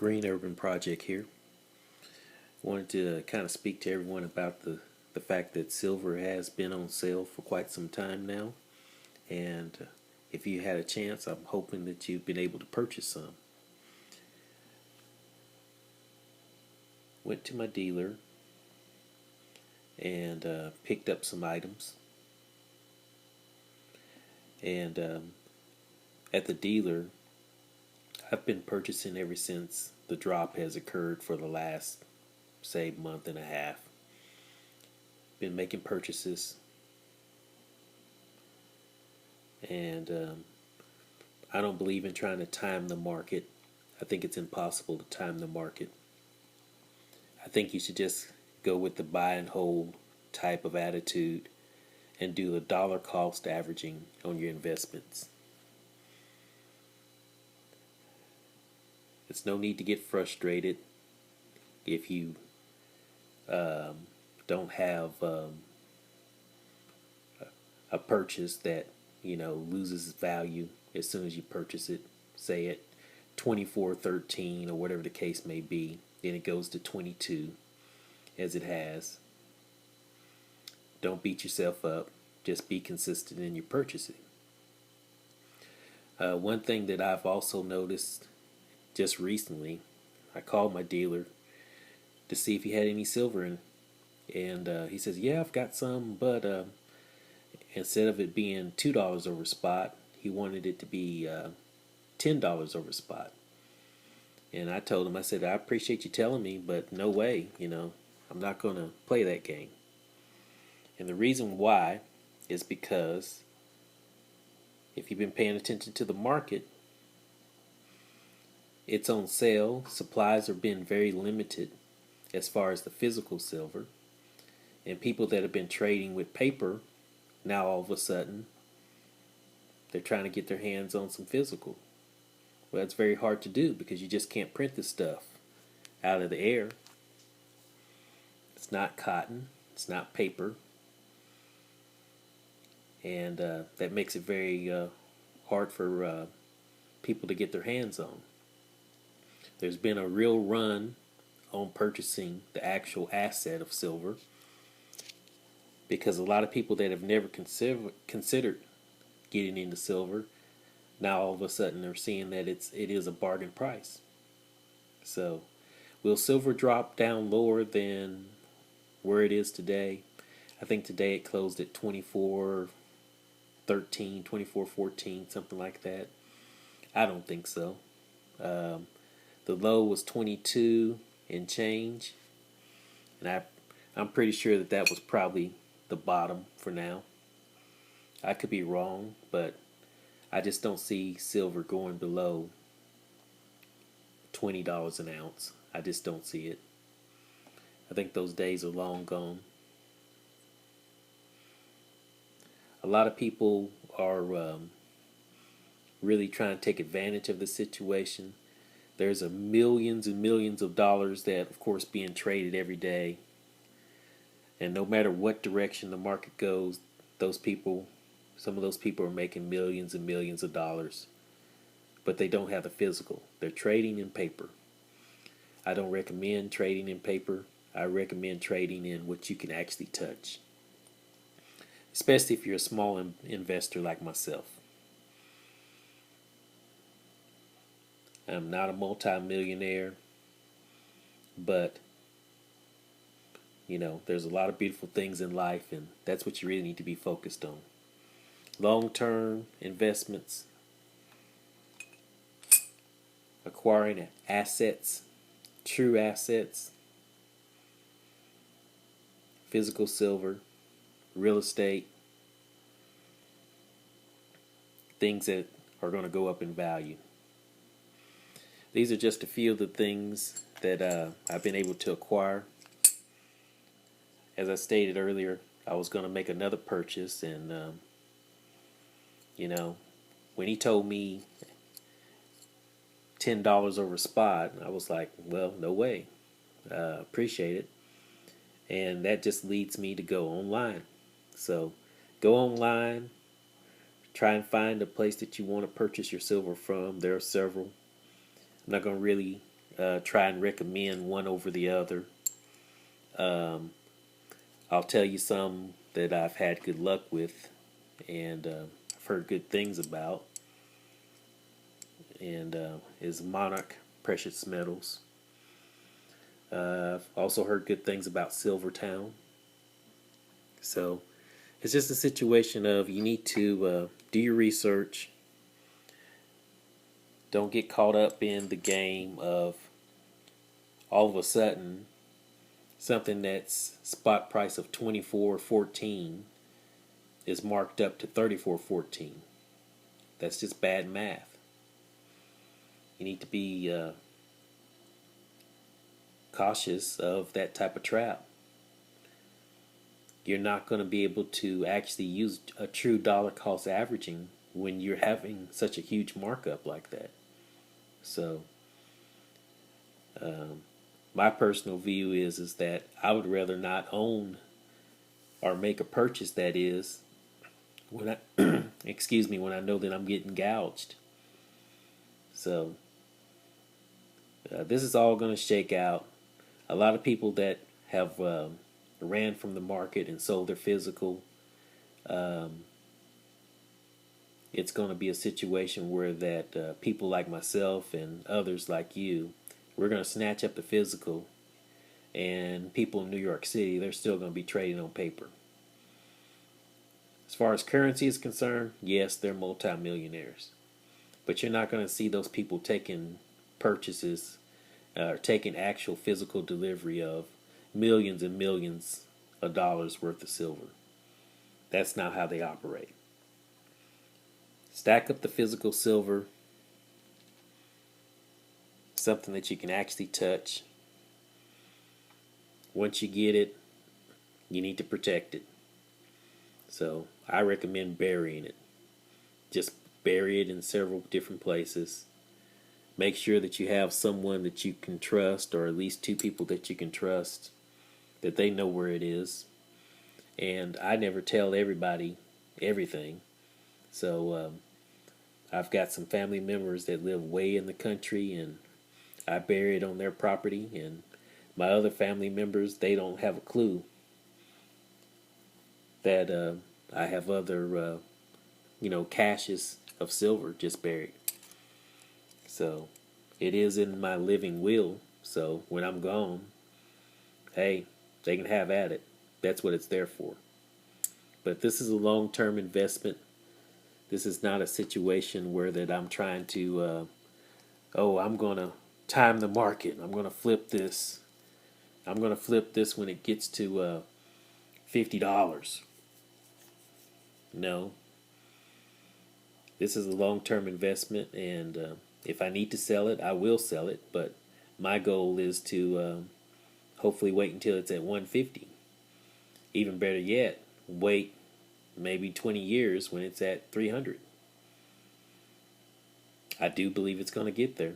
Green Urban Project here. Wanted to kind of speak to everyone about the fact that silver has been on sale for quite some time now. And if you had a chance, I'm hoping that you've been able to purchase some. Went to my dealer and picked up some items. And at the dealer, I've been purchasing ever since the drop has occurred for the last, say, month and a half. Been making purchases, and I don't believe in trying to time the market. I think it's impossible to time the market. I think you should just go with the buy and hold type of attitude and do a dollar cost averaging on your investments. It's no need to get frustrated if you don't have a purchase that loses value as soon as you purchase it. Say at 24.13 or whatever the case may be, then it goes to 22 as it has. Don't beat yourself up. Just be consistent in your purchasing. One thing that I've also noticed just recently, I called my dealer to see if he had any silver in, and he says, "Yeah, I've got some, but instead of it being $2 over spot, he wanted it to be $10 over spot." And I told him, I said, "I appreciate you telling me, but no way, I'm not going to play that game." And the reason why is because if you've been paying attention to the market, it's on sale. Supplies are being very limited as far as the physical silver. And people that have been trading with paper, now all of a sudden, they're trying to get their hands on some physical. Well, it's very hard to do because you just can't print this stuff out of the air. It's not cotton. It's not paper. And that makes it very hard for people to get their hands on. There's been a real run on purchasing the actual asset of silver because a lot of people that have never considered getting into silver, now all of a sudden they're seeing that it is a bargain price. So will silver drop down lower than where it is today? I think today it closed at 24.13, 24.14, something like that. I don't think so. The low was 22 and change, and I'm pretty sure that was probably the bottom for now. I could be wrong, but I just don't see silver going below $20 an ounce. I just don't see it. I think those days are long gone. A lot of people are really trying to take advantage of the situation. There's millions and millions of dollars that, of course, being traded every day. And no matter what direction the market goes, some of those people are making millions and millions of dollars. But they don't have the physical. They're trading in paper. I don't recommend trading in paper. I recommend trading in what you can actually touch. Especially if you're a small investor like myself. I'm not a multi-millionaire, but there's a lot of beautiful things in life, and that's what you really need to be focused on. Long-term investments, acquiring assets, true assets, physical silver, real estate, things that are going to go up in value. These are just a few of the things that I've been able to acquire. As I stated earlier, I was going to make another purchase, and when he told me $10 over spot, I was like, well, no way. Appreciate it. And that just leads me to go online. So go online, try and find a place that you want to purchase your silver from. There are several. I'm not going to really try and recommend one over the other. Um, I'll tell you some that I've had good luck with and I've heard good things about, and is Monarch Precious Metals. I've also heard good things about Silvertown. So it's just a situation of you need to do your research. Don't get caught up in the game of all of a sudden something that's spot price of 24.14 is marked up to 34.14. That's just bad math. You need to be cautious of that type of trap. You're not going to be able to actually use a true dollar cost averaging when you're having such a huge markup like that. So, my personal view is that I would rather not own or make a purchase, that is, when I excuse me, when I know that I'm getting gouged. So this is all going to shake out. A lot of people that have ran from the market and sold their physical, it's going to be a situation where that people like myself and others like you, we're going to snatch up the physical, and people in New York City, they're still going to be trading on paper. As far as currency is concerned, yes, they're multimillionaires. But you're not going to see those people taking purchases or taking actual physical delivery of millions and millions of dollars worth of silver. That's not how they operate. Stack up the physical silver, something that you can actually touch. Once you get it, you need to protect it. So I recommend burying it. Just bury it in several different places. Make sure that you have someone that you can trust, or at least two people that you can trust, that they know where it is. And I never tell everybody everything. So I've got some family members that live way in the country, and I bury it on their property. And my other family members, they don't have a clue that I have other, caches of silver just buried. So it is in my living will. So when I'm gone, hey, they can have at it. That's what it's there for. But this is a long-term investment. This is not a situation where that I'm trying to, I'm going to time the market. I'm going to flip this. I'm going to flip this when it gets to $50. No. This is a long-term investment, and if I need to sell it, I will sell it. But my goal is to hopefully wait until it's at 150. Even better yet, wait maybe 20 years when it's at 300. I do believe it's going to get there.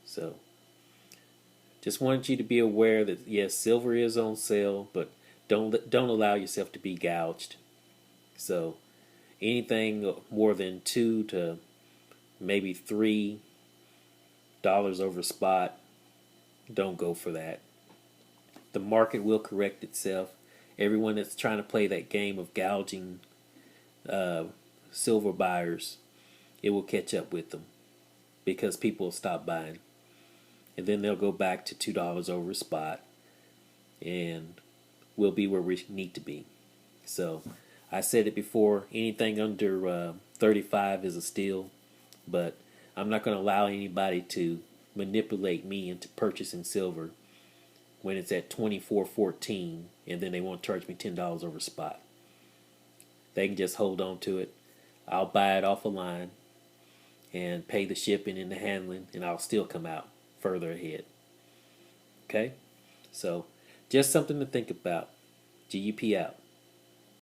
So, just wanted you to be aware that yes, silver is on sale, but don't allow yourself to be gouged. So, anything more than $2 to maybe $3 over spot, don't go for that. The market will correct itself. Everyone that's trying to play that game of gouging silver buyers, it will catch up with them because people will stop buying. And then they'll go back to $2 over spot, and we'll be where we need to be. So I said it before, anything under 35 is a steal, but I'm not going to allow anybody to manipulate me into purchasing silver when it's at 24.14 and then they want to charge me $10 over spot. They can just hold on to it. I'll buy it off a line and pay the shipping and the handling, and I'll still come out further ahead. Okay? So, just something to think about. GUP out.